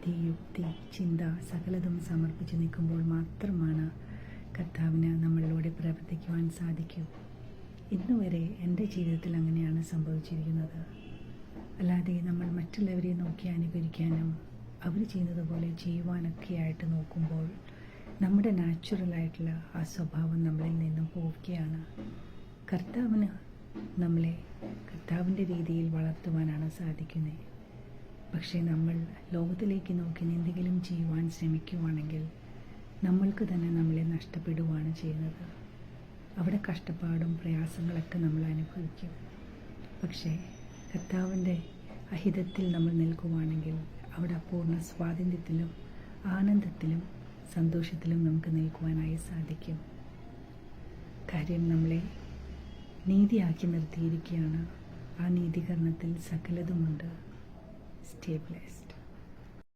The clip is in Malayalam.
ബുദ്ധി, യുക്തി, ചിന്ത സകലതും സമർപ്പിച്ച് നിൽക്കുമ്പോൾ മാത്രമാണ് കർത്താവിന് നമ്മളിലൂടെ പ്രവർത്തിക്കുവാൻ സാധിക്കൂ. ഇന്നുവരെ എൻ്റെ ജീവിതത്തിൽ അങ്ങനെയാണ് സംഭവിച്ചിരിക്കുന്നത്. അല്ലാതെ നമ്മൾ മറ്റുള്ളവരെ നോക്കി അനുകരിക്കാനും അവർ ചെയ്യുന്നത് പോലെ ചെയ്യുവാനൊക്കെയായിട്ട് നോക്കുമ്പോൾ നമ്മുടെ നാച്ചുറലായിട്ടുള്ള ആ സ്വഭാവം നമ്മളിൽ നിന്നും പോവുകയാണ്. കർത്താവിന് നമ്മളെ കർത്താവിൻ്റെ രീതിയിൽ വളർത്തുവാനാണ് സാധിക്കുന്നത്. പക്ഷേ നമ്മൾ ലോകത്തിലേക്ക് നോക്കി എന്തെങ്കിലും ചെയ്യുവാൻ ശ്രമിക്കുവാണെങ്കിൽ നമ്മൾക്ക് തന്നെ നമ്മളെ നഷ്ടപ്പെടുകയാണ് ചെയ്യുന്നത്. അവിടെ കഷ്ടപ്പാടും പ്രയാസങ്ങളൊക്കെ നമ്മൾ അനുഭവിക്കും. പക്ഷേ കർത്താവിൻ്റെ അഹിതത്തിൽ നമ്മൾ നിൽക്കുവാണെങ്കിൽ അവിടെ പൂർണ്ണ സ്വാതന്ത്ര്യത്തിലും ആനന്ദത്തിലും സന്തോഷത്തിലും നമുക്ക് നിൽക്കുവാനായി സാധിക്കും. കാര്യം നമ്മളെ നീതിയാക്കി നിർത്തിയിരിക്കുകയാണ്. ആ നീതീകരണത്തിൽ സകലതുമുണ്ട്. Stay blessed.